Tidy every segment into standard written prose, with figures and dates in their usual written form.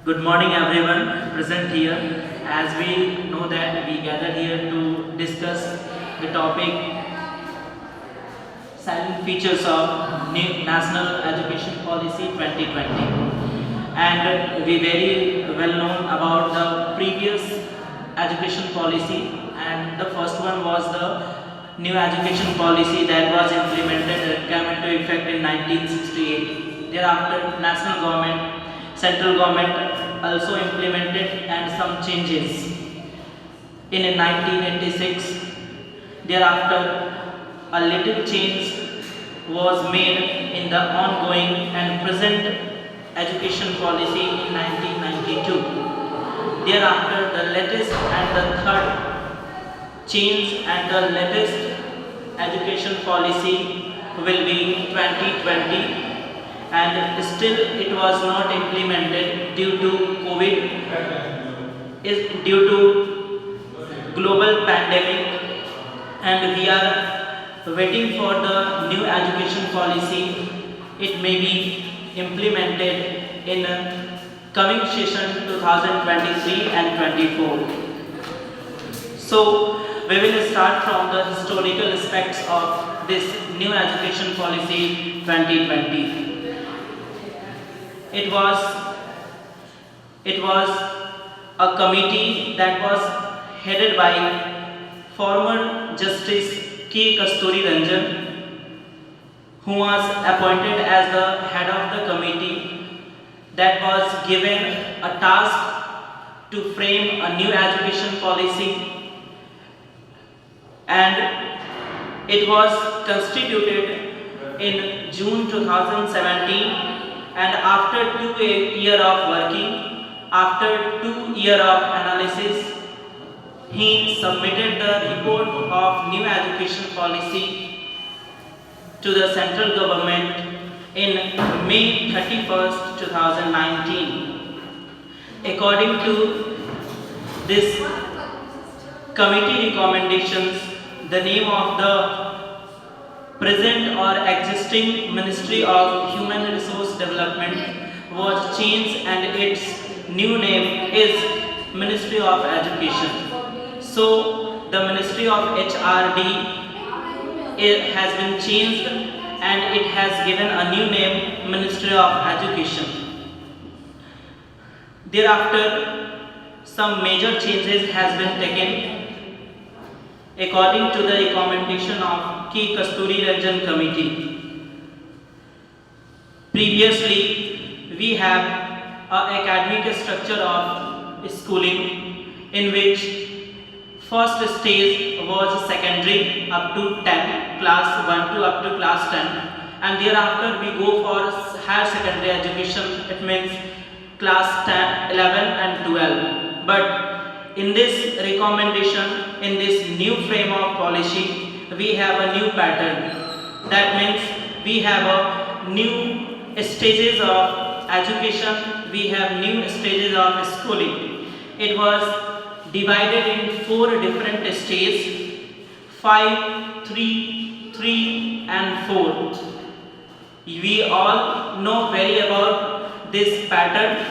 Good morning everyone present here. As we know that we gathered here to discuss the topic silent features of new National Education Policy 2020. And we very well known about the previous education policy, and the first one was the new education policy that was implemented and came into effect in 1968. Thereafter national government, central government also implemented and some changes in 1986. Thereafter a little change was made in the ongoing and present education policy in 1992. Thereafter the latest and the third change and the latest education policy will be 2020, and still it was not implemented due to COVID, is due to global pandemic, and we are waiting for the new education policy. It may be implemented in coming session 2023 and 24. So we will start from the historical aspects of this new education policy 2020. It was a committee that was headed by former Justice K. Kasturi Ranjan, who was appointed as the head of the committee that was given a task to frame a new education policy, and it was constituted in June 2017. And after 2 years of working, after 2 years of analysis, he submitted the report of new education policy to the central government in May 31st, 2019. According to this committee recommendations, the name of the present or existing Ministry of Human Resource Development was changed, and its new name is Ministry of Education. So the Ministry of HRD has been changed and it has given a new name, Ministry of Education. Thereafter some major changes has been taken according to the recommendation of K. Kasturi Ranjan Committee. Previously, we have an academic structure of schooling in which first stage was secondary up to 10, class 1 to up to class 10, and thereafter we go for higher secondary education. It means class 10, 11 and 12. But in this recommendation, in this new frame of policy, we have a new pattern. That means we have a new stages of education, we have new stages of schooling. It was divided in 4 different stages: 5, 3, 3 and 4. We all know very about this pattern.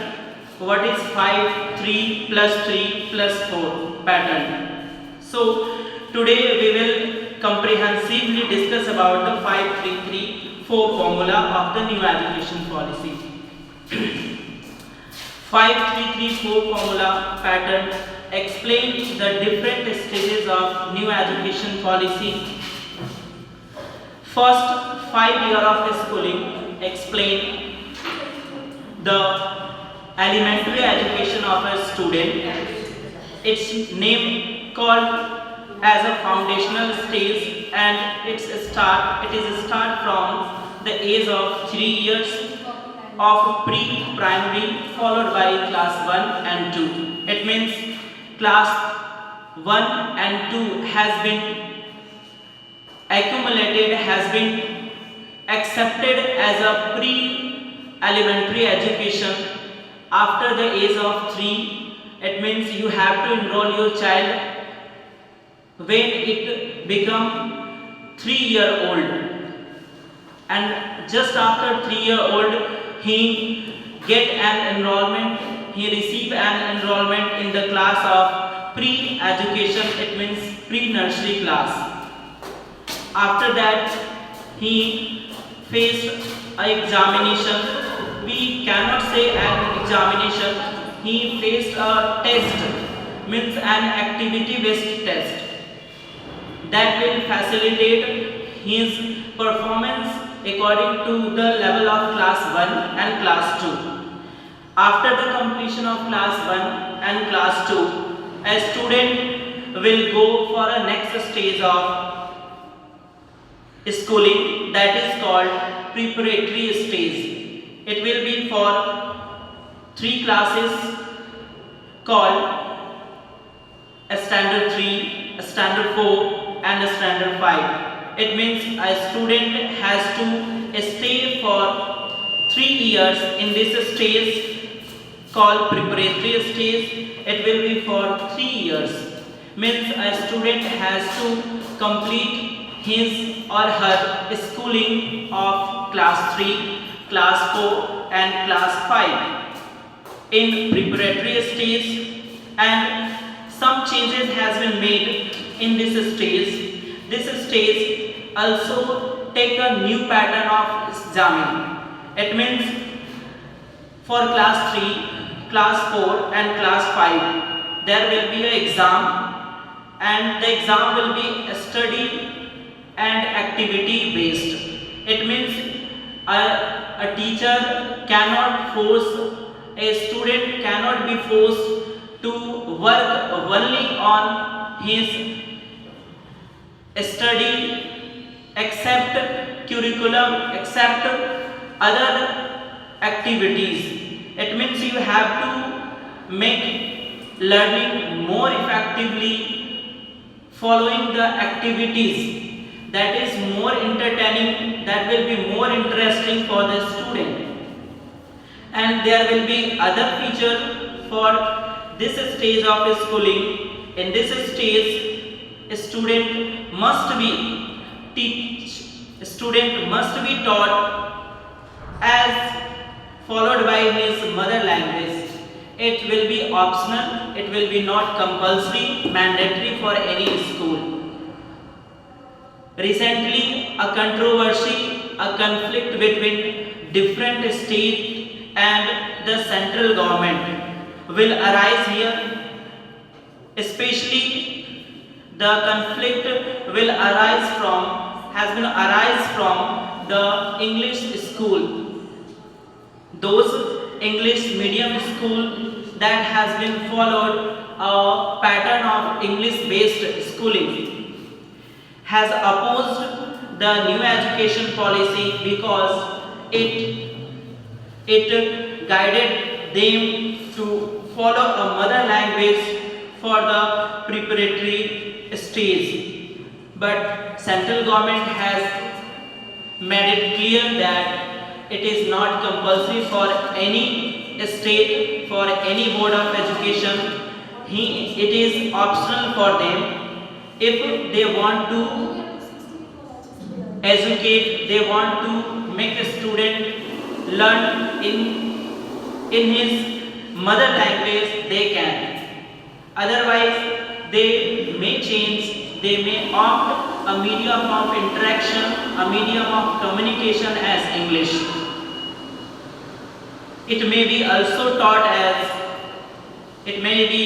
What is 5, 3 plus 3 plus 4 pattern? So today we will comprehensively discuss about the 5-3-3-4 formula of the new education policy. 5-3-3-4 formula pattern explains the different stages of new education policy. First 5 years of schooling explain the elementary education of a student. Its name called as a foundational stage, and it is start from the age of 3 years of pre-primary followed by class 1 and 2. It means class 1 and 2 has been accumulated, has been accepted as a pre-elementary education after the age of 3. It means you have to enroll your child when it become 3-year-old, and just after 3-year-old he get an enrollment he receive an enrollment in the class of pre-education, it means pre-nursery class. After that, he faced an examination. We cannot say an examination. He faced a test, means an activity-based test that will facilitate his performance according to the level of class 1 and class 2. After the completion of class 1 and class 2, a student will go for a next stage of schooling, that is called preparatory stage. It will be for 3 classes called a standard 3, a standard 4 and a standard 5. It means a student has to stay for 3 years in this stage called preparatory stage. It will be for 3 years. Means a student has to complete his or her schooling of class 3, class 4 and class 5 in preparatory stage, and some changes has been made in this stage. This stage also take a new pattern of examining. It means for class 3, class 4 and class 5 there will be an exam, and the exam will be study and activity based. It means a teacher cannot force, a student cannot be forced to work only on his study except curriculum, except other activities. It means you have to make learning more effectively following the activities that is more entertaining, that will be more interesting for the student. And there will be other feature for this stage of schooling. In this stage, a student must be taught as followed by his mother language. It will be optional, it will be not compulsory, mandatory for any school. Recently, a controversy, a conflict between different state and the central government will arise here. Especially, the conflict will has been arise from the English school. Those English medium school that has been followed a pattern of English based schooling has opposed the new education policy because it guided them to follow a mother language for the preparatory stage. But central government has made it clear that it is not compulsory for any state, for any board of education. It is optional for them. If they want to educate, they want to make a student learn in his mother language, they can. Otherwise, they may change, they may opt a medium of interaction, a medium of communication as English. It may be also taught as, it may be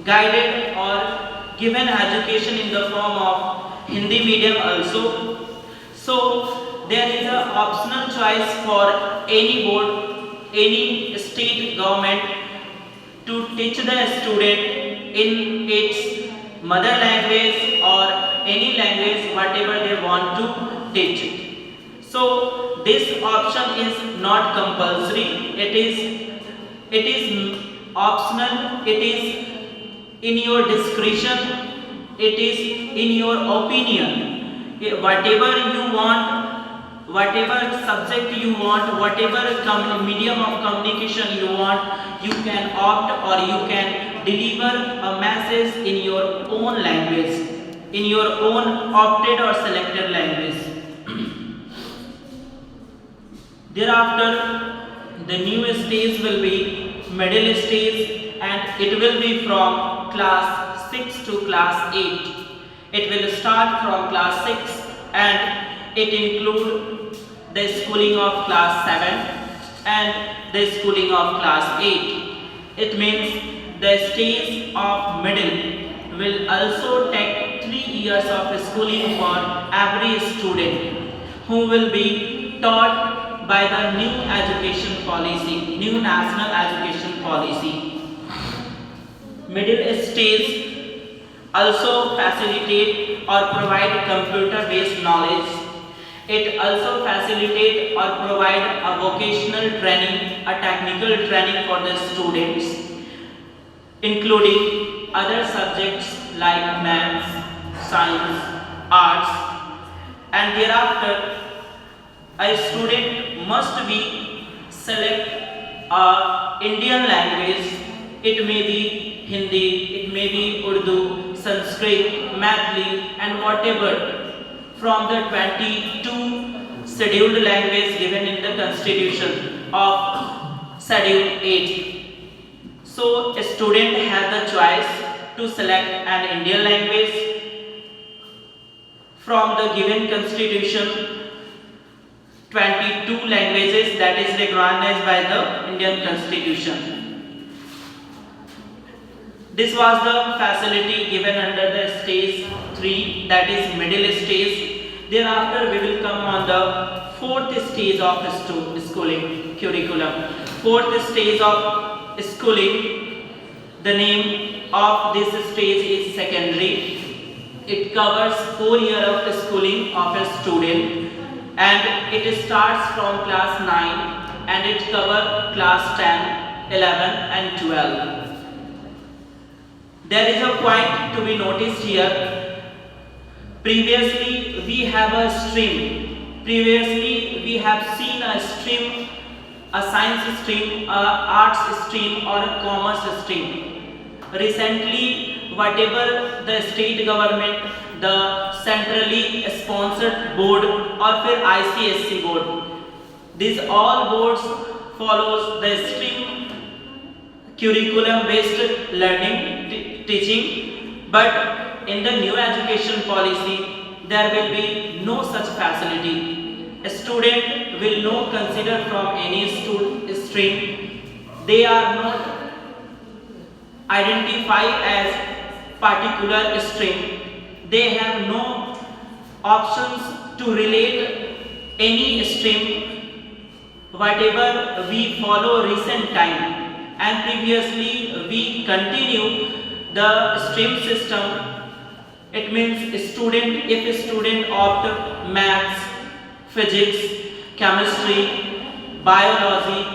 guided or given education in the form of Hindi medium also. So there is an optional choice for any board, any state government to teach the student in its mother language or any language whatever they want to teach. So this option is not compulsory. It is optional. It is in your discretion, it is in your opinion. Whatever you want, whatever subject you want, whatever medium of communication you want, you can opt or you can deliver a message in your own language, in your own opted or selected language. Thereafter, the new stage will be middle stage, and it will be from class 6 to class 8. It will start from class 6 and it include the schooling of class 7 and the schooling of class 8. It means the stage of middle will also take 3 years of schooling for every student who will be taught by the new education policy, new national education policy. Middle stage also facilitate or provide computer based knowledge. It also facilitate or provide a vocational training, a technical training for the students, including other subjects like maths, science, arts, and thereafter a student must be select a Indian language. It may be Hindi, it may be Urdu, Sanskrit, Mathli, and whatever from the 22 scheduled languages given in the constitution of schedule 8. So a student has the choice to select an Indian language from the given constitution 22 languages that is recognized by the Indian constitution. This was the facility given under the stage 3, that is middle stage. Thereafter we will come on the 4th stage of schooling curriculum. 4th stage of schooling, the name of this stage is secondary. It covers 4 years of schooling of a student, and it starts from class 9 and it covers class 10, 11 and 12. There is a point to be noticed here. Previously we have a stream. Previously we have seen a stream, a science stream, a arts stream or a commerce stream. Recently, whatever the state government, the centrally sponsored board or फिर ICSC board, these all boards follows the stream curriculum based learning teaching, but in the new education policy there will be no such facility. A student will not consider from any stream. They are not identified as particular stream. They have no options to relate any stream. Whatever we follow recent time and previously we continue the stream system. It means if a student opt maths, physics, chemistry, biology,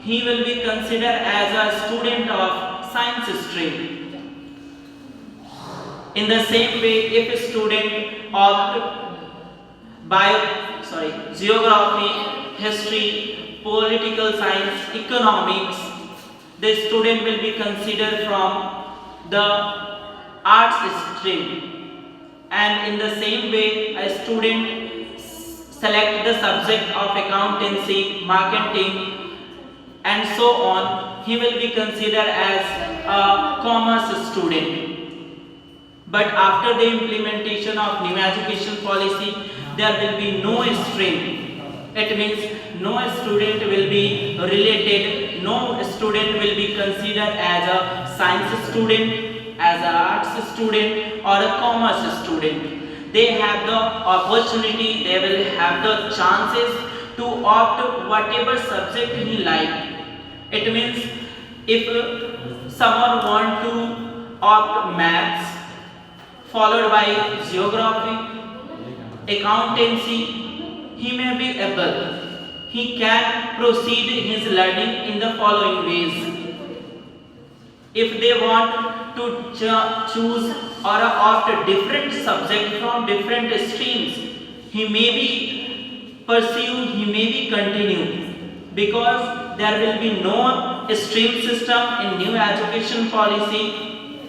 he will be considered as a student of science stream. In the same way, if a student opt geography, history, political science, economics, the student will be considered from the arts stream. And in the same way, a student select the subject of accountancy, marketing and so on, he will be considered as a commerce student. But after the implementation of new education policy, there will be no stream. It means no student will be related, no student will be considered as a science student, as an arts student or a commerce student. They have the opportunity, they will have the chances to opt whatever subject he like. It means if someone want to opt maths followed by geography, accountancy, he may be able. He can proceed his learning in the following ways. If they want to choose or opt a different subject from different streams, he may be pursue, he may be continue, because there will be no stream system in new education policy.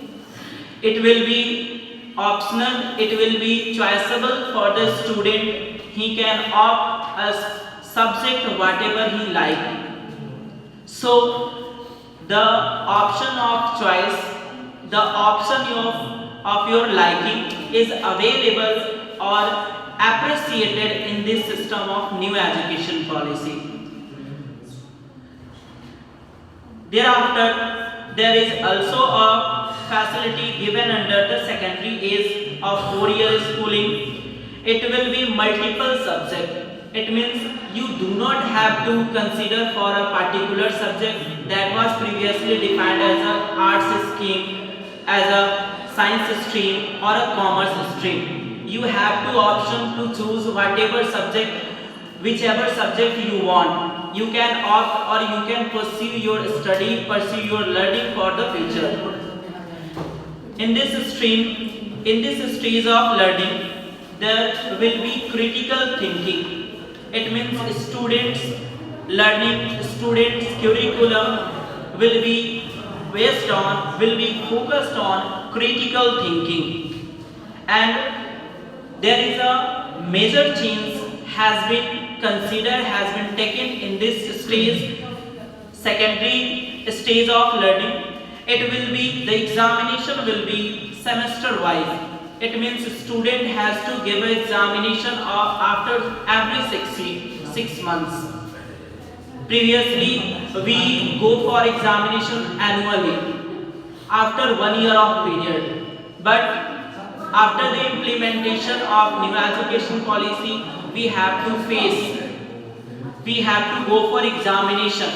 It will be optional, it will be choiceable for the student. He can opt a subject whatever he like. So the option of choice, the option of your liking is available or appreciated in this system of new education policy. Thereafter, there is also a facility given under the secondary age of 4-year schooling. It will be multiple subject. It means you do not have to consider for a particular subject that was previously defined as an arts stream, as a science stream or a commerce stream. You have two options to choose whatever subject, whichever subject you want. You can opt or you can pursue your study, pursue your learning for the future. In this stream, in this stage of learning, there will be critical thinking. It means students learning, students curriculum will be based on, will be focused on critical thinking. And there is a major change has been considered, has been taken in this stage, secondary stage of learning. It will be, the examination will be semester wise. It means student has to give an examination after every 6 months. Previously, we go for examination annually after 1 year of period. But after the implementation of new education policy, we have to go for examination.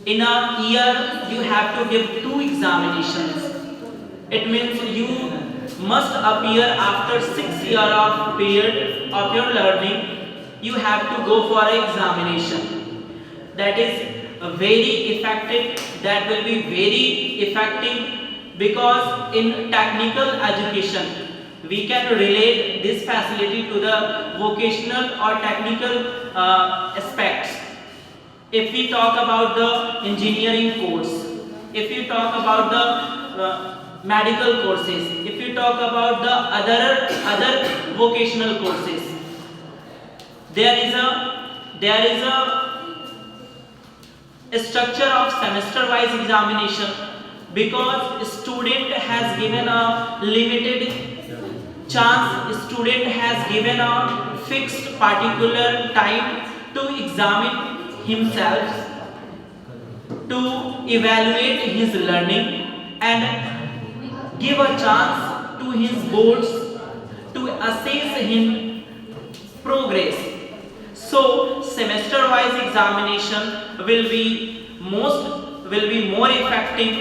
In a year, you have to give 2 examinations. It means you must appear after 6 years of period of your learning. You have to go for an examination. That is very effective. That will be very effective because in technical education we can relate this facility to the vocational or technical aspects. If we talk about the engineering course, if you talk about the medical courses, if you talk about the other vocational courses, there is a structure of semester wise examination because student has given a limited chance, student has given a fixed particular time to examine himself, to evaluate his learning and give a chance to his boards to assess his progress. So semester wise examination will be more effective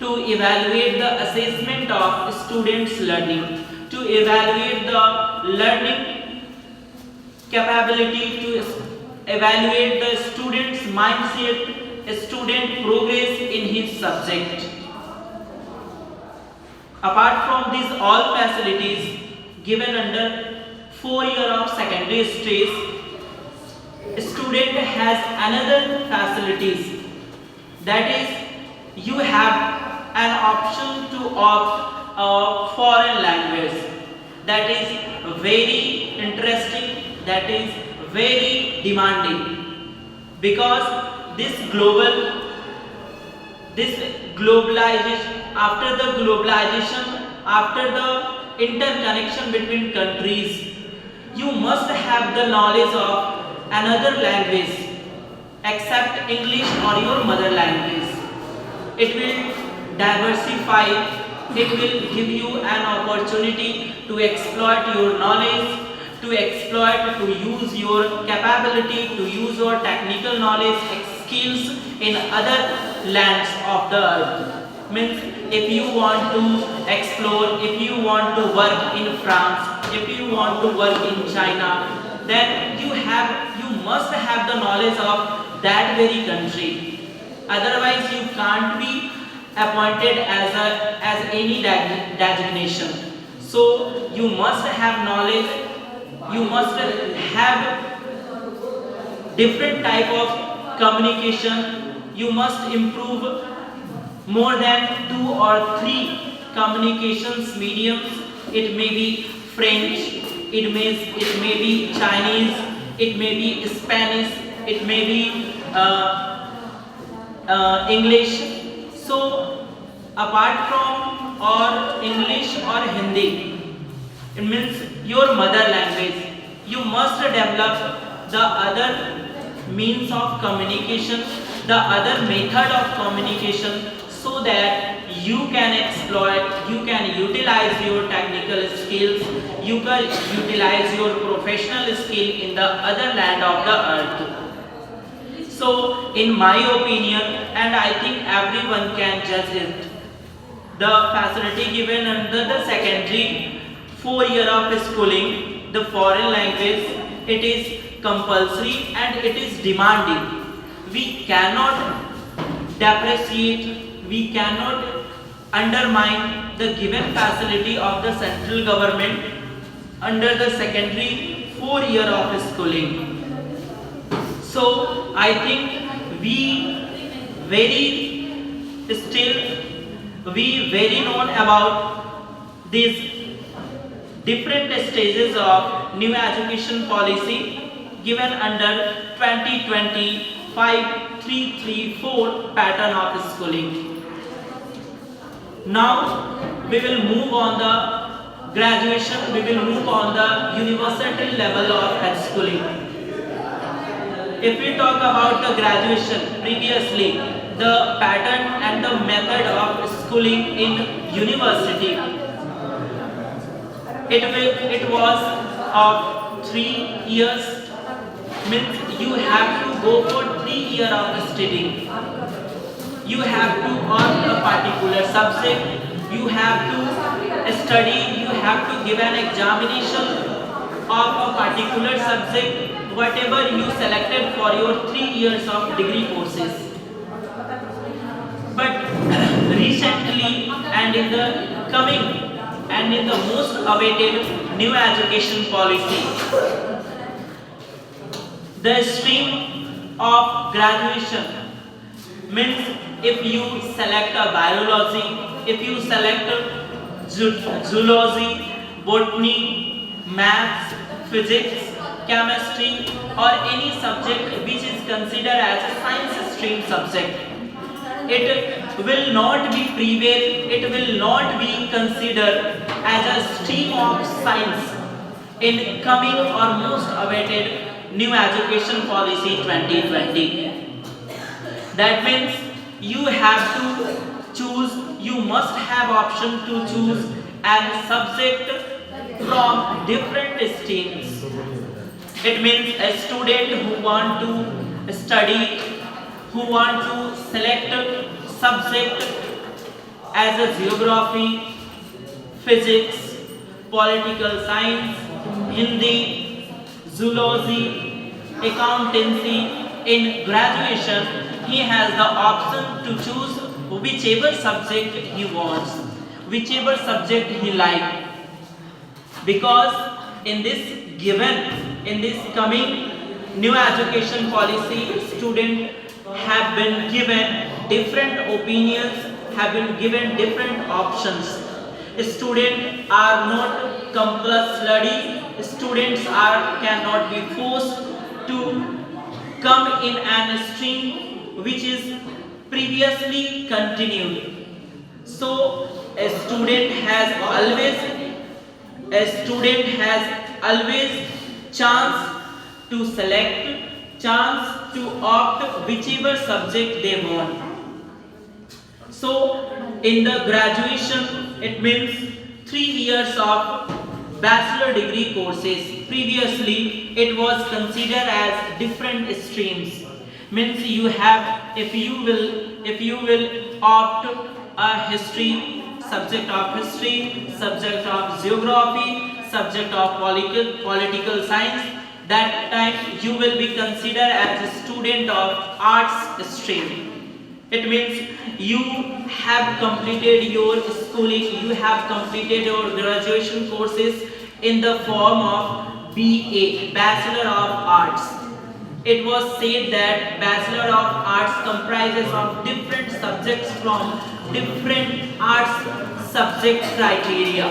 to evaluate the assessment of students' learning, to evaluate the learning capability, to evaluate the student's mindset, student progress in his subject. Apart from these all facilities given under 4 years of secondary stage, student has another facilities, that is you have an option to opt a foreign language. That is very interesting, that is very demanding because this globalization, after the globalization, after the interconnection between countries, you must have the knowledge of another language except English or your mother language. It will diversify, it will give you an opportunity to exploit your knowledge, to exploit, to use your capability, to use your technical knowledge, skills in other lands of the earth. Means if you want to explore, if you want to work in France, if you want to work in China, then you must have the knowledge of that very country. Otherwise you can't be appointed as any designation. So you must have knowledge, you must have different type of communication, you must improve more than 2 or 3 communications mediums. It may be French, it may be Chinese, it may be Spanish, it may be English. So apart from or English or Hindi, it means your mother language, you must develop the other means of communication, the other method of communication, so that you can exploit, you can utilize your technical skills, you can utilize your professional skill in the other land of the earth. So in my opinion, and I think everyone can judge it, the facility given under the secondary 4 year of schooling, the foreign language, it is compulsory and it is demanding. We cannot depreciate, we cannot undermine the given facility of the central government under the secondary 4 year of schooling. So I think we very known about these different stages of new education policy given under 2020-5334 pattern of schooling. Now we will move on the graduation, we will move on the university level of schooling. If we talk about the graduation, previously the pattern and the method of schooling in university, it was of 3 years, means you have to go for 3 years of studying. You have to earn a particular subject, you have to study, you have to give an examination of a particular subject, whatever you selected for your 3 years of degree courses. But recently and in the coming and in the most awaited new education policy, the stream of graduation means if you select a biology, if you select zoology, botany, maths, physics, chemistry or any subject which is considered as a science stream subject, it will not be prevail, it will not be considered as a stream of science in coming or most awaited new education policy 2020. That means you have to choose, you must have option to choose a subject from different streams. It means a student who want to study, who want to select a subject as a geography, physics, political science, Hindi, zoology, accountancy. In graduation, he has the option to choose whichever subject he wants, whichever subject he likes. Because in this coming new education policy, students have been given different opinions, have been given different options. Students are not compulsory, students cannot be forced to come in an stream which is previously continued. So a student has always chance to select, chance to opt whichever subject they want. So in the graduation, it means 3 years of bachelor degree courses. Previously it was considered as different streams, means you have, if you will opt a history, subject of history, subject of geography, subject of political science, that time you will be considered as a student of arts stream. It means you have completed your schooling, you have completed your graduation courses in the form of BA, Bachelor of Arts. It was said that Bachelor of Arts comprises of different subjects from different arts subject criteria.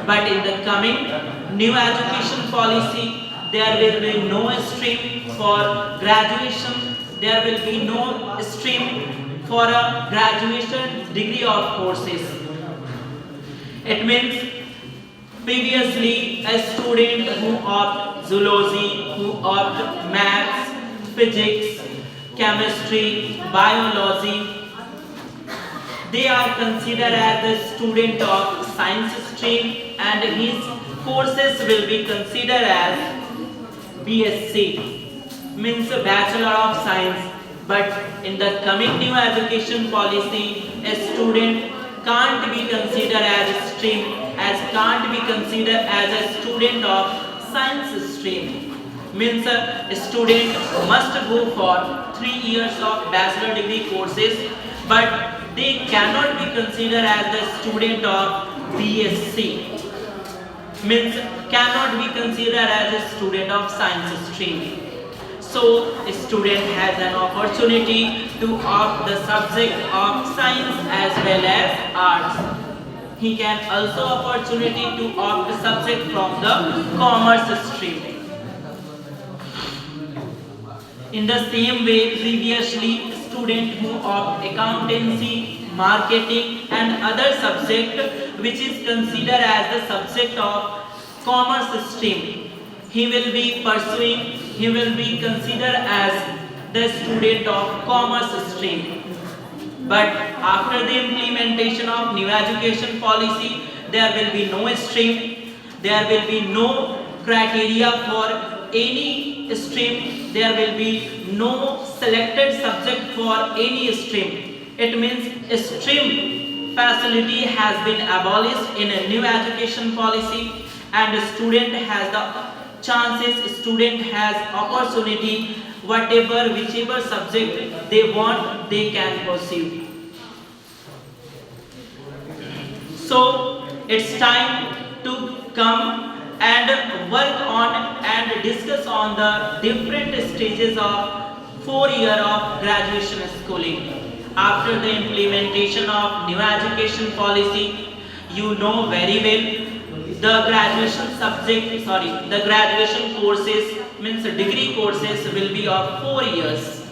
But in the coming new education policy, there will be no stream for graduation, there will be no stream for a graduation degree of courses. It means previously a student who opt zoology, who opt maths, physics, chemistry, biology, they are considered as a student of science stream and his courses will be considered as BSc, means a Bachelor of Science. But in the coming new education policy, a student can't be considered as a stream, can't be considered as a student of science stream. Means a student must go for 3 years of bachelor degree courses, but they cannot be considered as the student of BSc. Means cannot be considered as a student of science stream. So a student has an opportunity to opt the subject of science as well as arts. He can also opportunity to opt the subject from the commerce stream. In the same way, previously student who opt accountancy, marketing and other subject which is considered as the subject of commerce stream, he will be considered as the student of commerce stream. But after the implementation of new education policy, there will be no stream, there will be no criteria for any stream, there will be no selected subject for any stream. It means a stream facility has been abolished in a new education policy and a student has the chances, student has opportunity, whichever subject they want, they can pursue. So it's time to come and work on and discuss on the different stages of 4 year of graduation schooling. After the implementation of new education policy, you know very well the graduation courses means degree courses will be of 4 years.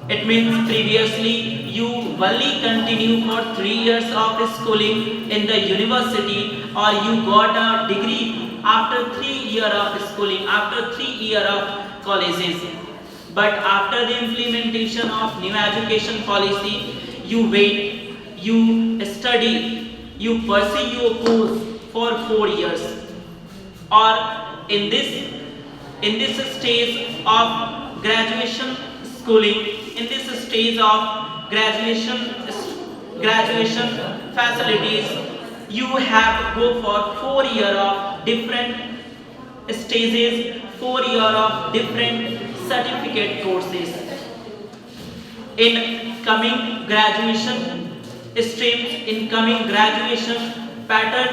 It means previously you only continue for 3 years of schooling in the university, or you got a degree after 3 years of schooling, after 3 years of colleges. But after the implementation of new education policy, you wait, you study, you pursue your course for 4 years. Or in this stage of graduation schooling, in this stage of graduation facilities, you have go for 4 years of different stages, 4 years of different certificate courses. In coming graduation streams, in coming graduation pattern,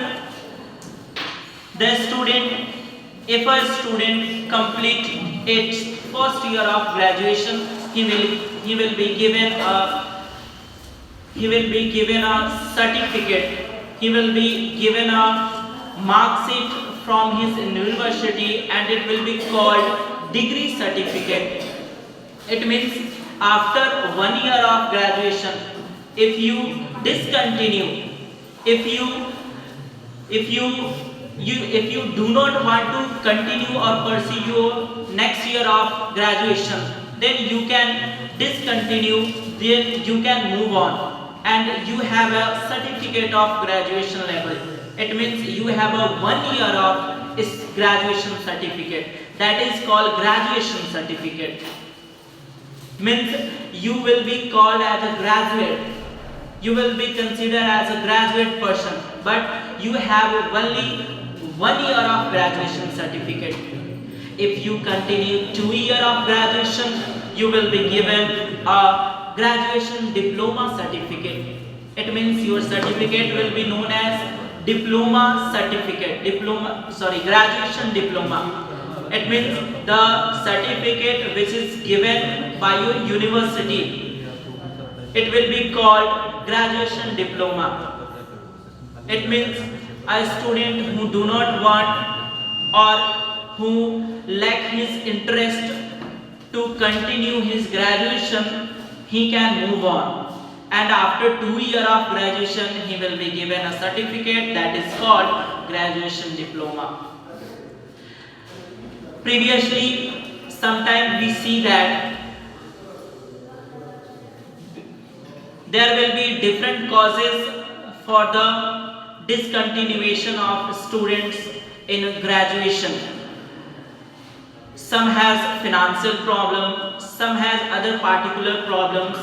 the student, if a student complete its first year of graduation, he will be given a certificate, he will be given a mark sheet from his university, and it will be called degree certificate. It means after 1 year of graduation, if you discontinue, if you do not want to continue or pursue your next year of graduation, then you can discontinue, then you can move on, and you have a certificate of graduation level. It means you have a 1 year of graduation certificate, that is called graduation certificate. Means you will be called as a graduate, you will be considered as a graduate person, but you have only 1 year of graduation certificate. If you continue 2 years of graduation, you will be given a graduation diploma certificate. It means your certificate will be known as diploma certificate, graduation diploma. It means the certificate which is given by your university, it will be called graduation diploma. It means a student who do not want or who lack his interest to continue his graduation, he can move on, and after 2 years of graduation he will be given a certificate that is called graduation diploma. Previously, sometimes we see that there will be different causes for the discontinuation of students in graduation. Some has financial problem, some has other particular problems,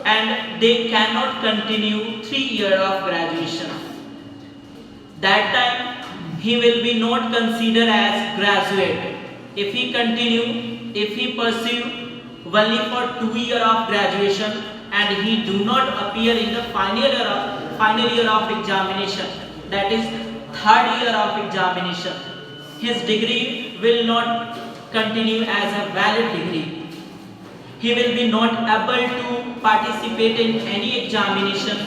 and they cannot continue 3 years of graduation. That time he will be not considered as graduate. If he continue, if he pursue only for 2 years of graduation and he do not appear in the final year of examination, that is third year of examination, his degree will not continue as a valid degree. He will be not able to participate in any examination.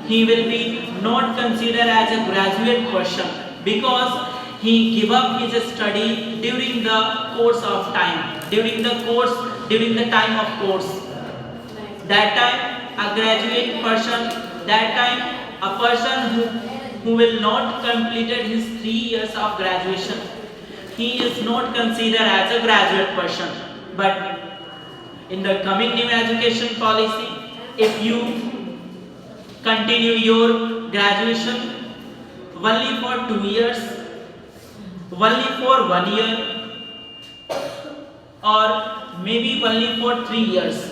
He will be not considered as a graduate person because he give up his study during the course of time, during the time of course. That time a graduate person, that time a person who will not completed his 3 years of graduation, he is not considered as a graduate person. But in the coming new education policy, if you continue your graduation only for 2 years, only for 1 year, or maybe only for 3 years,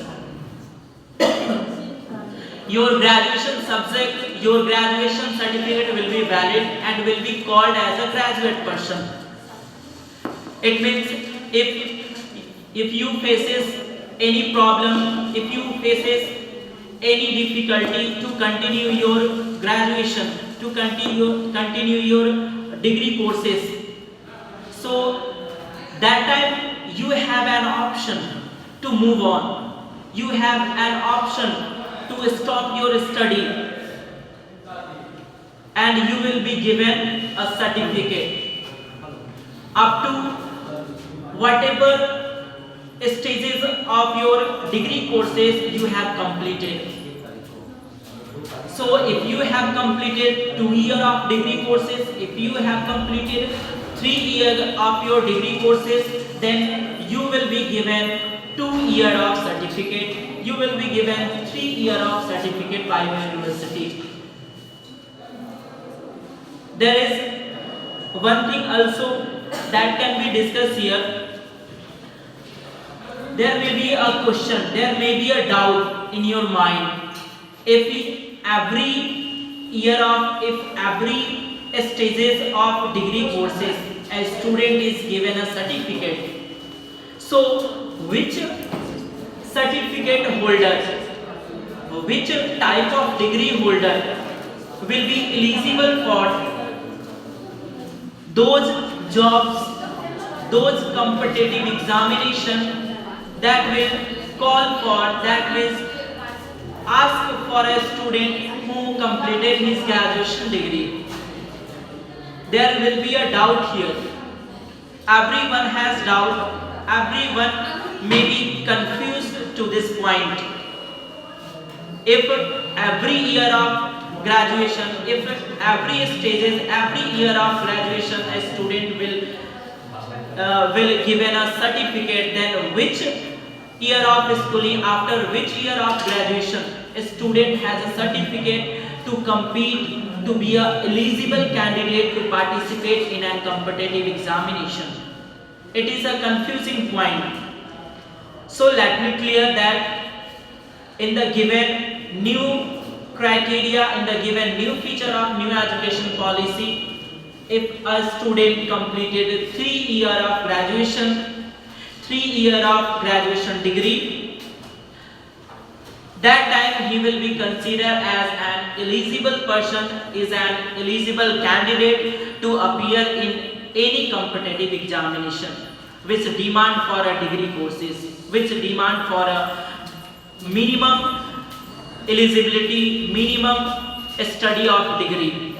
your graduation subject, your graduation certificate will be valid and will be called as a graduate person. It means if you faces any problem, if you faces any difficulty to continue your graduation, to continue your degree courses, so that time you have an option to move on. You have an option to stop your study, and you will be given a certificate up to whatever stages of your degree courses you have completed. So if you have completed 2 years of degree courses, if you have completed 3 years of your degree courses, then you will be given 2 years of certificate. You will be given 3 years of certificate by your university. There is one thing also that can be discussed here. There may be a question, there may be a doubt in your mind. If every stages of degree courses a student is given a certificate, so which certificate holder, which type of degree holder will be eligible for those jobs, those competitive examination that will call for, that will ask for a student who completed his graduation degree. There will be a doubt here. Everyone has doubt, everyone may be confused to this point. If every year of graduation, if every stages, every year of graduation a student will given a certificate, then which year of schooling, after which year of graduation a student has a certificate to compete, to be a eligible candidate to participate in a competitive examination. It is a confusing point. So let me clear that in the given new criteria, in the given new feature of new education policy, if a student completed 3 years of graduation, 3 years of graduation degree, that time he will be considered as an eligible person, is an eligible candidate to appear in any competitive examination which demand for a degree courses, which demand for a minimum eligibility, minimum study of degree.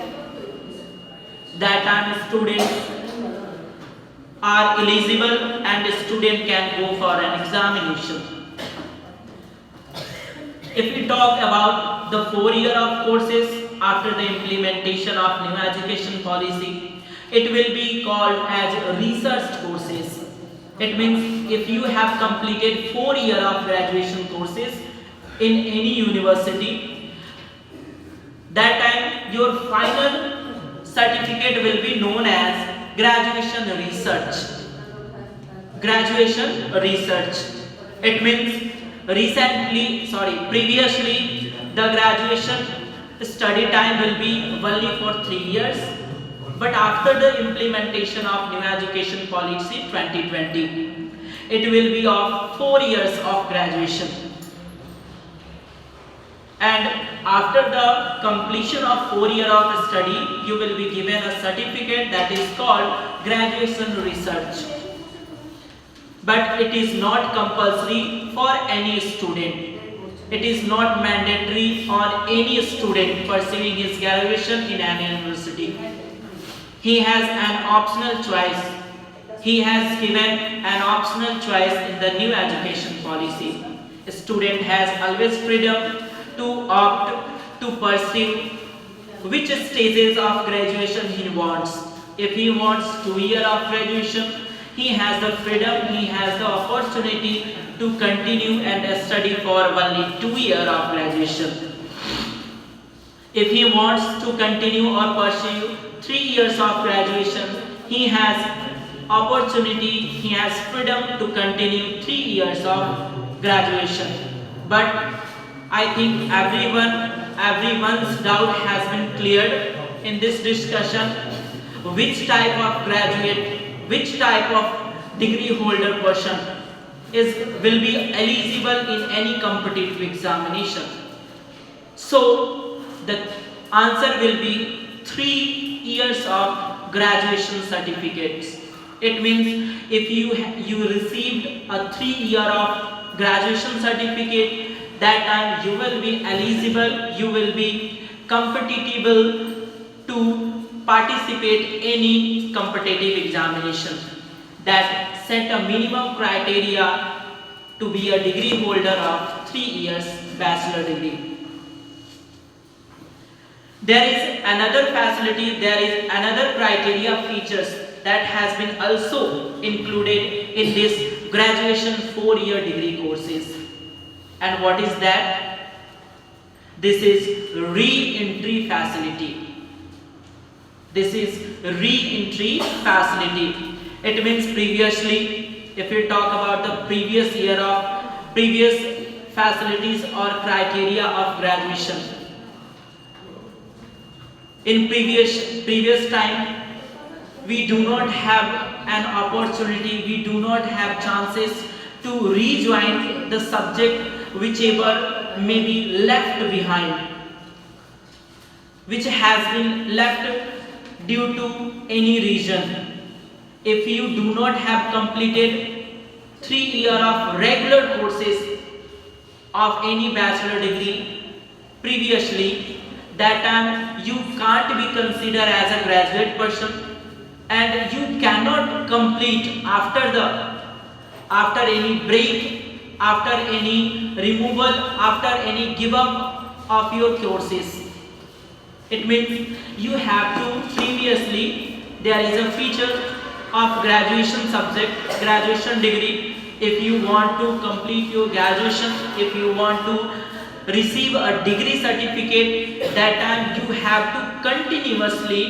That time students are eligible and a student can go for an examination. If we talk about the 4 year of courses after the implementation of new education policy, it will be called as research courses. It means if you have completed 4 year of graduation courses in any university, that time your final certificate will be known as graduation research. Graduation research. It means previously the graduation study time will be only for 3 years, but after the implementation of new education policy 2020, it will be of 4 years of graduation. And after the completion of 4 year of study, you will be given a certificate that is called graduation research. But it is not compulsory for any student. It is not mandatory on any student pursuing his graduation in any university. He has an optional choice. He has given an optional choice in the new education policy. A student has always freedom to opt to pursue which stages of graduation he wants. If he wants 2 years of graduation, he has the freedom, he has the opportunity to continue and study for only 2 years of graduation. If he wants to continue or pursue 3 years of graduation, he has opportunity, he has freedom to continue 3 years of graduation. But I think everyone's doubt has been cleared in this discussion. Which type of graduate, which type of degree holder person will be eligible in any competitive examination? So the answer will be 3 years of graduation certificates. It means if you received a 3 year of graduation certificate, that time you will be eligible, you will be compatible to participate any competitive examination that set a minimum criteria to be a degree holder of 3 years bachelor degree. There is another facility, there is another criteria features that has been also included in this graduation 4-year degree courses. And what is that? This is re-entry facility. This is re-entry facility. It means previously, if we talk about the previous year of previous facilities or criteria of graduation. In previous time, we do not have an opportunity, we do not have chances to rejoin the subject whichever may be left behind, which has been left due to any reason. If you do not have completed 3 years of regular courses of any bachelor degree previously, that time you can't be considered as a graduate person, and you cannot complete after any break, after any removal, after any give up of your courses. It means you have to previously, there is a feature of graduation subject, graduation degree. If you want to complete your graduation, if you want to receive a degree certificate, that time you have to continuously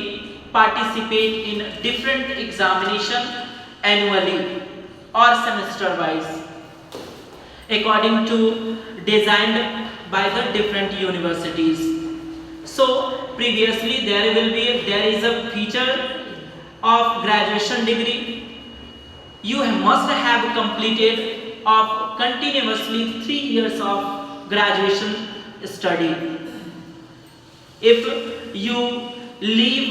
participate in different examination annually or semester wise, according to designed by the different universities. So previously there is a feature of graduation degree. You must have completed of continuously 3 years of graduation study. If you leave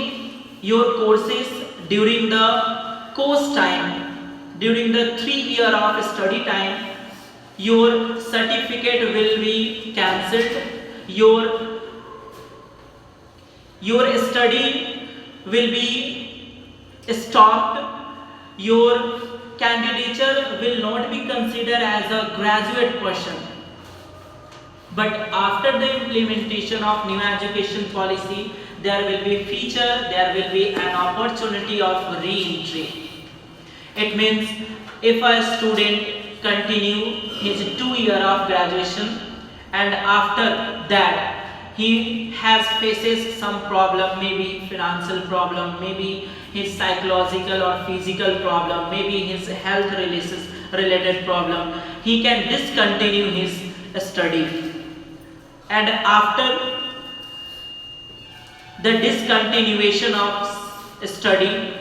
your courses during the course time, during the 3 year of study time, your certificate will be cancelled, your study will be stopped, your candidature will not be considered as a graduate person. But after the implementation of new education policy, there will be feature, there will be an opportunity of re-entry. It means if a student continue his 2 year of graduation and after that he has faces some problem, maybe financial problem, maybe his psychological or physical problem, maybe his health related problem, he can discontinue his study. And after the discontinuation of study,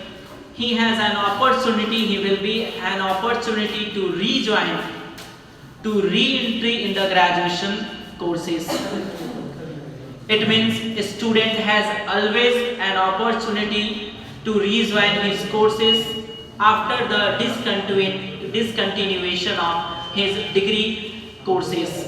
he has an opportunity, he will be an opportunity to rejoin, to re-entry in the graduation courses. It means a student has always an opportunity to rejoin his courses after the discontinuation of his degree courses.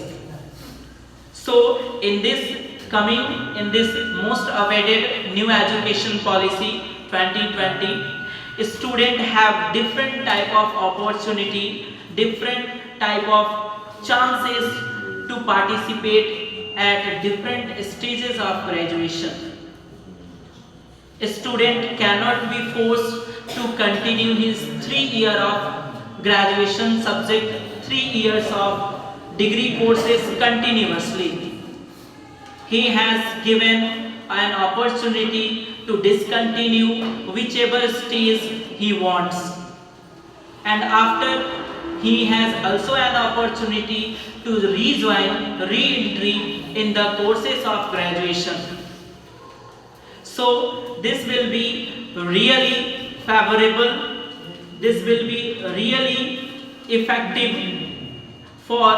So in this most awaited new education policy 2020, students have different type of opportunity, different type of chances to participate at different stages of graduation. A student cannot be forced to continue his 3 year of graduation subject 3 years of degree courses continuously. He has given an opportunity to discontinue whichever stage he wants, and after he has also an opportunity to rejoin, re-entry in the courses of graduation. So this will be really favorable, this will be really effective for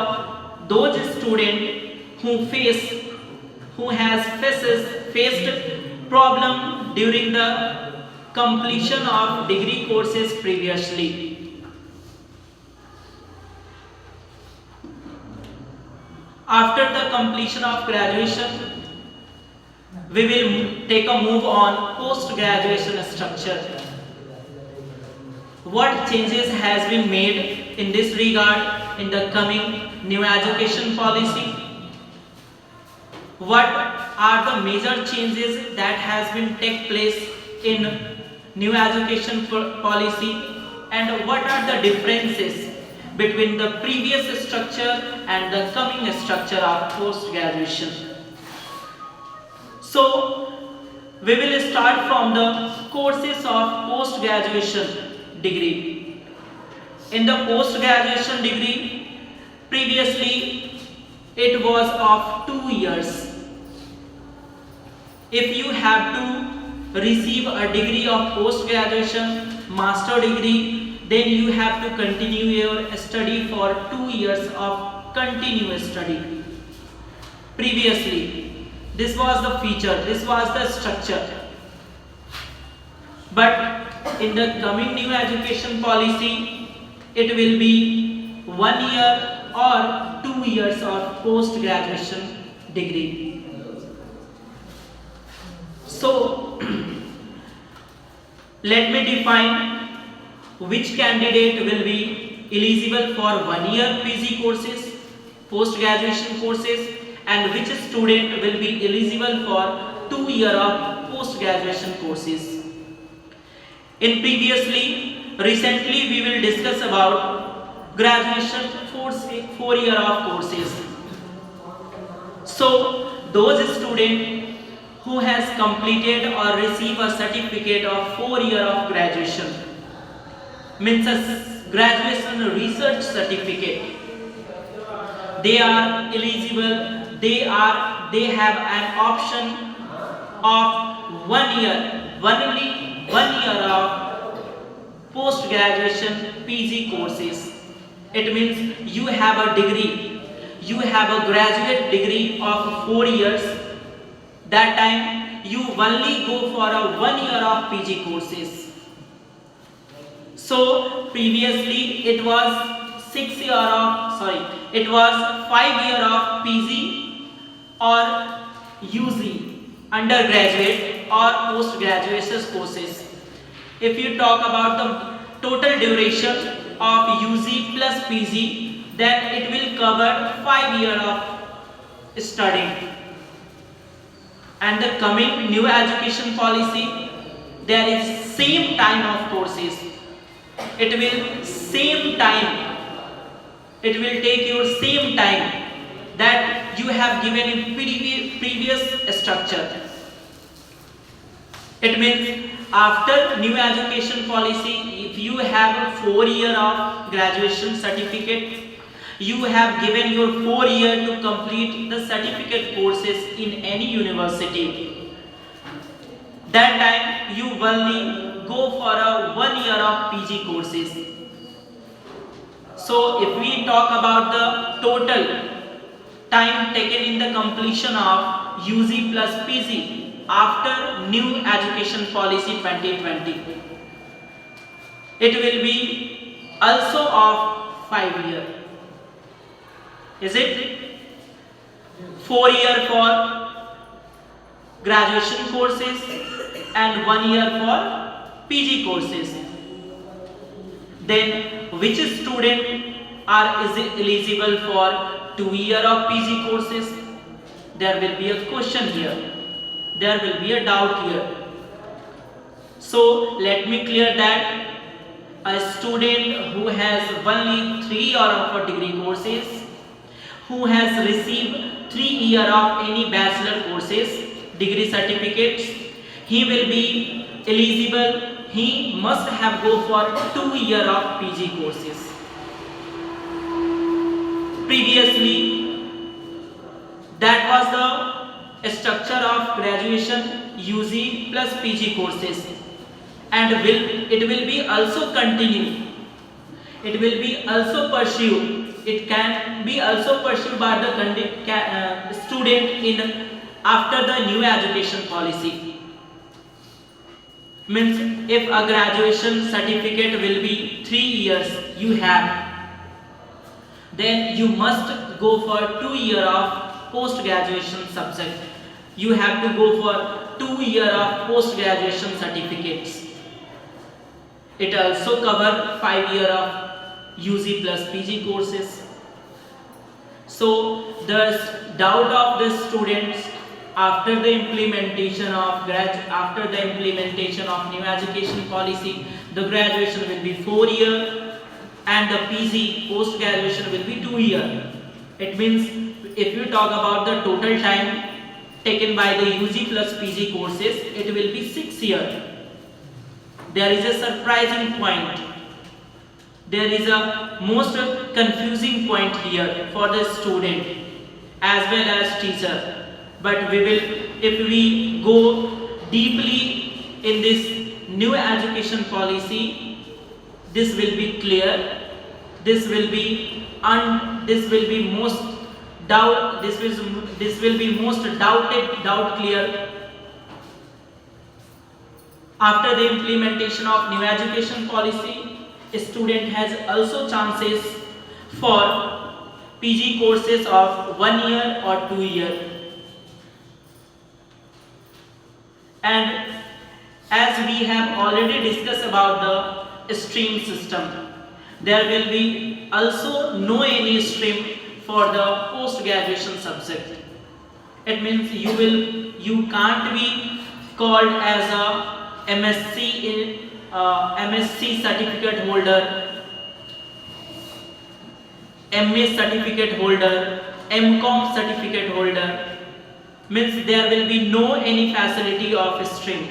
those students who has faced problem during the completion of degree courses previously. After the completion of graduation, we will take a move on post-graduation structure. What changes has been made in this regard in the coming new education policy? What are the major changes that has been take place in new education policy, and what are the differences between the previous structure and the coming structure of post-graduation? So we will start from the courses of post-graduation degree. In the post-graduation degree, previously it was of 2 years. If you have to receive a degree of post-graduation, master degree, then you have to continue your study for 2 years of continuous study. Previously, this was the feature, this was the structure. But in the coming new education policy, it will be 1 year or 2 years of post-graduation degree. So, let me define which candidate will be eligible for 1 year PG courses, post-graduation courses, and which student will be eligible for 2 year of post-graduation courses. Recently we will discuss about graduation 4 year of courses. So those students who has completed or received a certificate of 4 year of graduation, means a graduation research certificate, they are eligible, they have an option of 1 year, only 1 year of post-graduation PG courses. It means you have a degree, you have a graduate degree of 4 years. That time you only go for a 1 year of PG courses. So previously it was 5 year of PG or UG, undergraduate or post-graduate courses. If you talk about the total duration of UG plus PG, then it will cover 5 year of studying. And the coming new education policy, there is same time of courses. It will same time. It will take your same time that you have given in previous structure. It means after new education policy, if you have a 4 year of graduation certificate, you have given your 4 year to complete the certificate courses in any university. That time you only go for a 1 year of PG courses. So if we talk about the total time taken in the completion of UG plus PG after new education policy 2020, it will be also of 5 years. Is it? 4 years for graduation courses and 1 year for PG courses. Then which student are eligible for 2 years of PG courses? There will be a question here. There will be a doubt here. So let me clear that a student who has only 3 years of degree courses, who has received 3 years of any bachelor courses, degree certificates, he will be eligible. He must have go for 2 years of PG courses. Previously, that was the structure of graduation UG plus PG courses, and it will be also continue. It will be also pursue. It can be also pursued by the student in after the new education policy. Means if a graduation certificate will be 3 years you have, then you must go for 2 years of post graduation subject. You have to go for 2 years of post graduation certificates. It also covers 5 years of UG plus PG courses. So the doubt of the students after the implementation of new education policy, the graduation will be 4 years and the PG post graduation will be 2 years. It means if you talk about the total time taken by the UG plus PG courses, it will be 6 years. There is a surprising point. There is a most confusing point here for the student as well as teacher. But if we go deeply in this new education policy, this will be clear. This will be most doubt clear. After the implementation of new education policy, a student has also chances for PG courses of 1 year or 2 years. And as we have already discussed about the stream system, there will be also no any stream for the post graduation subject. It means you can't be called as a MSc certificate holder, MA certificate holder, MCom certificate holder. Means there will be no any facility of stream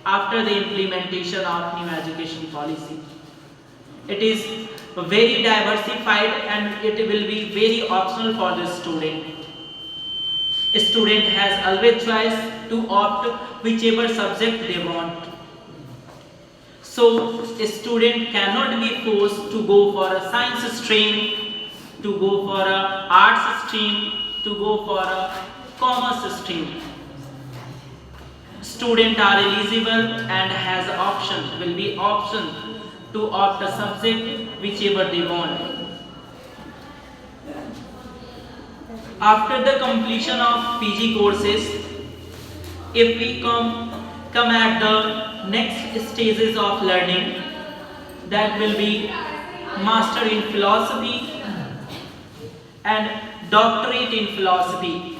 after the implementation of new education policy. It is very diversified and it will be very optional for the student. A student has always choice to opt whichever subject they want. So a student cannot be forced to go for a science stream, to go for a arts stream, to go for a commerce stream. Students are eligible and has option, will be option to opt a subject whichever they want. After the completion of PG courses, if we come at the next stages of learning, that will be master in philosophy and doctorate in philosophy.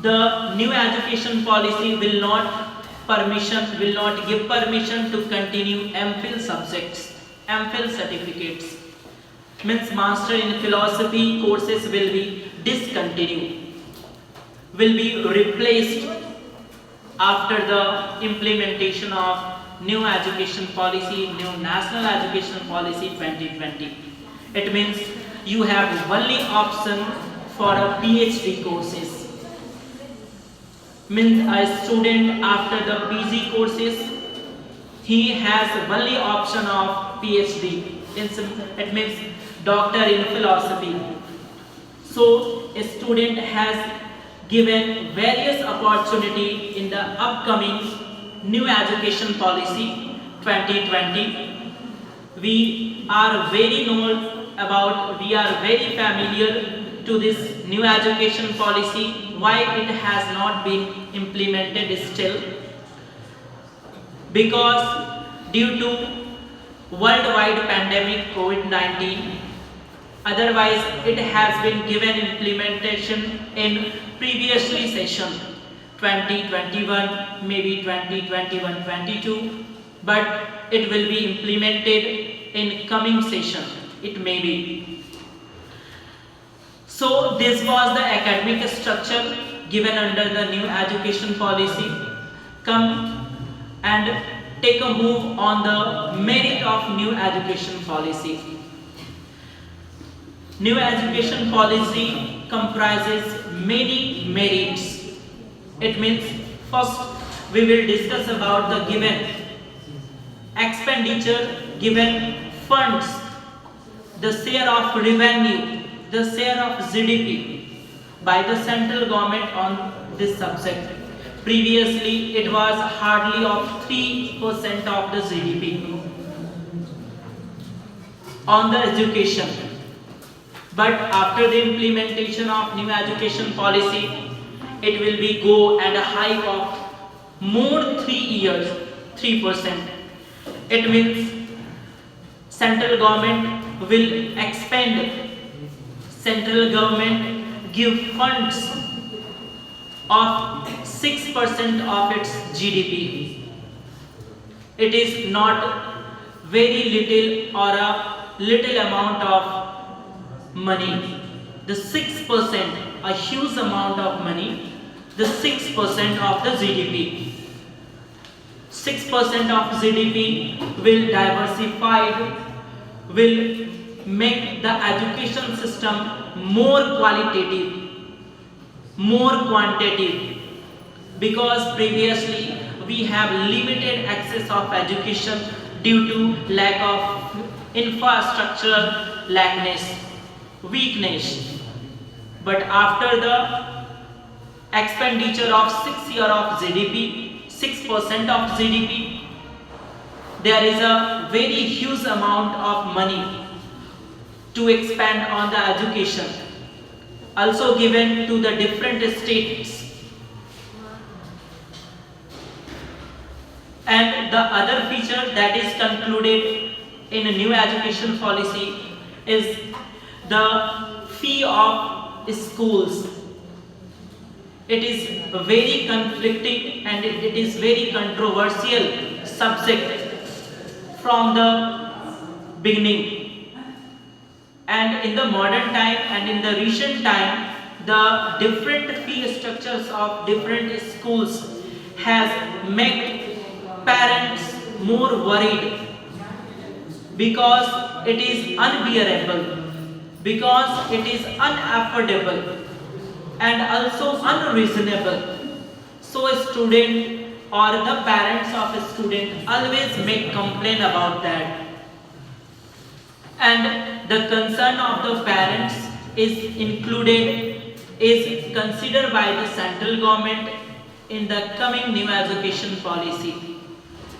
the new education policy will not give permission to continue MPhil subjects, MPhil certificates. Means Master in Philosophy courses will be discontinued, will be replaced after the implementation of new education policy, new national education policy 2020. It means you have only option for a PhD courses. Means a student after the PG courses, he has only option of PhD. It means doctor in philosophy. So a student has given various opportunity in the upcoming new education policy 2020. We are very familiar to this new education policy, why it has not been implemented still. Because due to worldwide pandemic COVID-19, otherwise it has been given implementation in previously session 2021, maybe 2021-22, but it will be implemented in coming session, it may be. So this was the academic structure given under the new education policy. Come and take a move on the merit of new education policy. New education policy comprises many merits. It means first we will discuss about the given expenditure, given funds, the share of revenue, the share of GDP by the central government on this subject. Previously it was hardly of 3% of the GDP on the education. But after the implementation of new education policy, it will be go at a hike of more 3 years, 3%. It means central government will expand, central government give funds of 6% of its GDP. It is not very little or a little amount of money. The 6%, a huge amount of money, the 6% of the GDP. 6% of GDP will diversify, will make the education system more qualitative, more quantitative, because previously we have limited access of education due to lack of infrastructure, lackness, weakness. But after the expenditure of 6 years of GDP, 6% of GDP, there is a very huge amount of money to expand on the education, also given to the different states. And the other feature that is concluded in a new education policy is the fee of schools. It is a very conflicting and it is very controversial subject from the beginning. And in the modern time and in the recent time, the different fee structures of different schools has made parents more worried, because it is unbearable, because it is unaffordable and also unreasonable. So a student or the parents of a student always make complaint about that. And the concern of the parents is considered by the central government in the coming new education policy,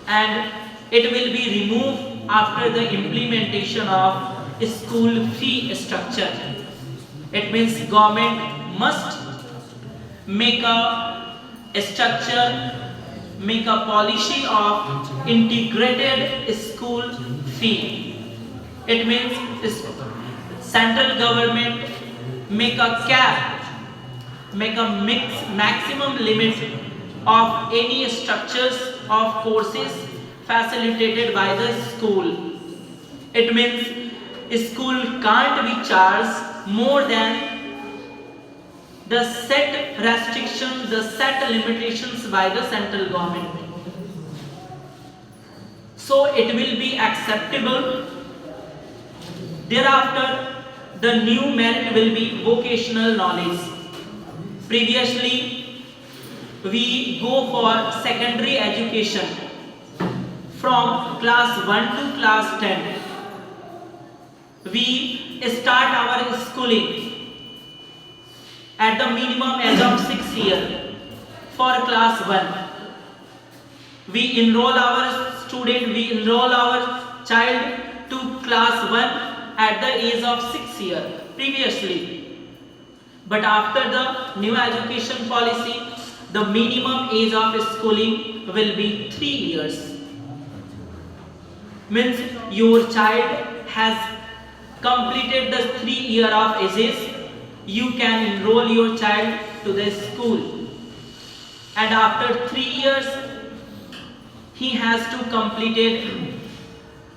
and it will be removed after the implementation of school fee structure. It means government must make a structure, make a policy of integrated school fee. It means central government make a cap make a maximum limit of any structures of courses facilitated by the school. It means school can't be charged more than the set restrictions, the set limitations by the central government. So it will be acceptable. Thereafter, the new merit will be vocational knowledge. Previously, we go for secondary education from class 1 to class 10. We start our schooling at the minimum age of 6 years for class 1. We enroll our child to class 1 at the age of 6 years previously. But after the new education policy, the minimum age of schooling will be 3 years. Means your child has completed the 3 years of ages, you can enroll your child to the school. And after 3 years, he has to complete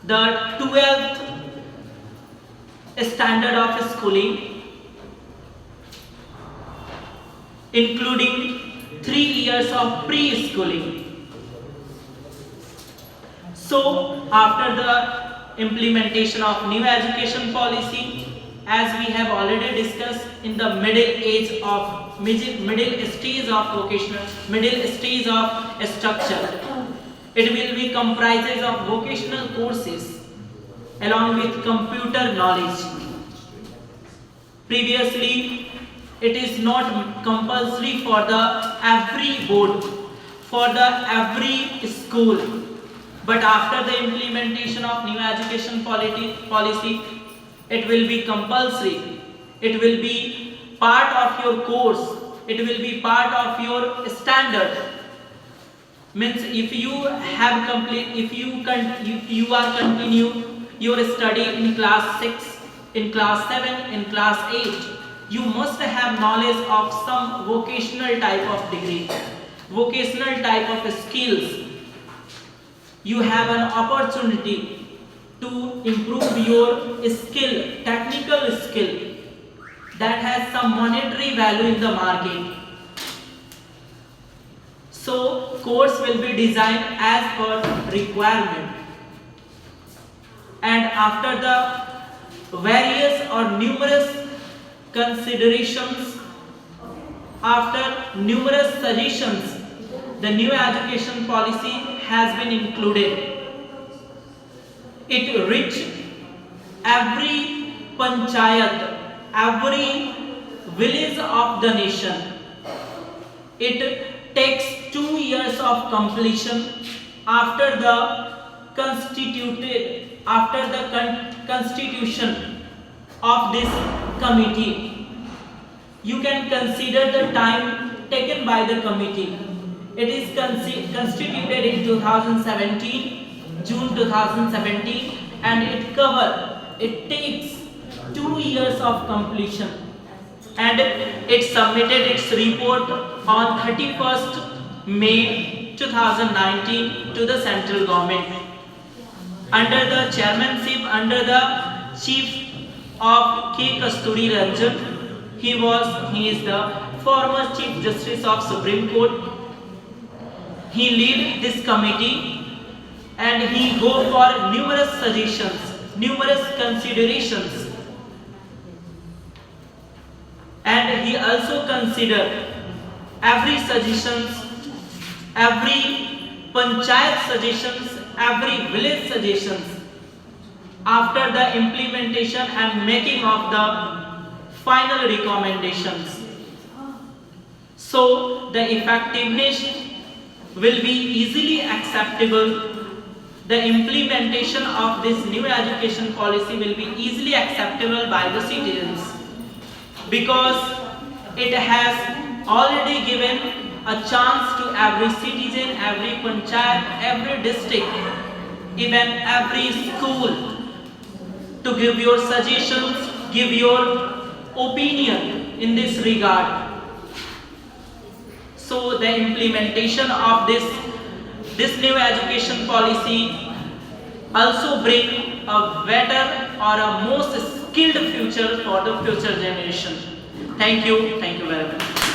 the 12th standard of schooling, including 3 years of pre-schooling. So after the implementation of new education policy, as we have already discussed, in the middle stage of vocational, middle stage of structure, it will be comprises of vocational courses along with computer knowledge. Previously, it is not compulsory for the every board, for the every school. But after the implementation of new education policy, it will be compulsory. It will be part of your course. It will be part of your standard. Means if you have if you are continue your study in class 6, in class 7, in class 8, you must have knowledge of some vocational type of degree, vocational type of skills. You have an opportunity to improve your skill, technical skill that has some monetary value in the market. So course will be designed as per requirement. And after the various or numerous considerations, after numerous suggestions, the new education policy has been included. It reached every panchayat, every village of the nation. It takes 2 years of completion after the constitution of this committee. You can consider the time taken by the committee. It is constituted in 2017, June 2017, and it takes 2 years of completion, and it submitted its report on 31st May 2019 to the central government. Under the chairmanship, under the chief of K. Kasturi Ranjan, he is the former Chief Justice of Supreme Court. He lead this committee and he go for numerous suggestions, numerous considerations, and he also consider every suggestions, every panchayat suggestions, every village suggestions after the implementation and making of the final recommendations. So the effectiveness will be easily acceptable. The implementation of this new education policy will be easily acceptable by the citizens, because it has already given a chance to every citizen, every panchayat, every district, even every school to give your suggestions, give your opinion in this regard. So the implementation of this new education policy also bring a better or a most skilled future for the future generation. Thank you very much.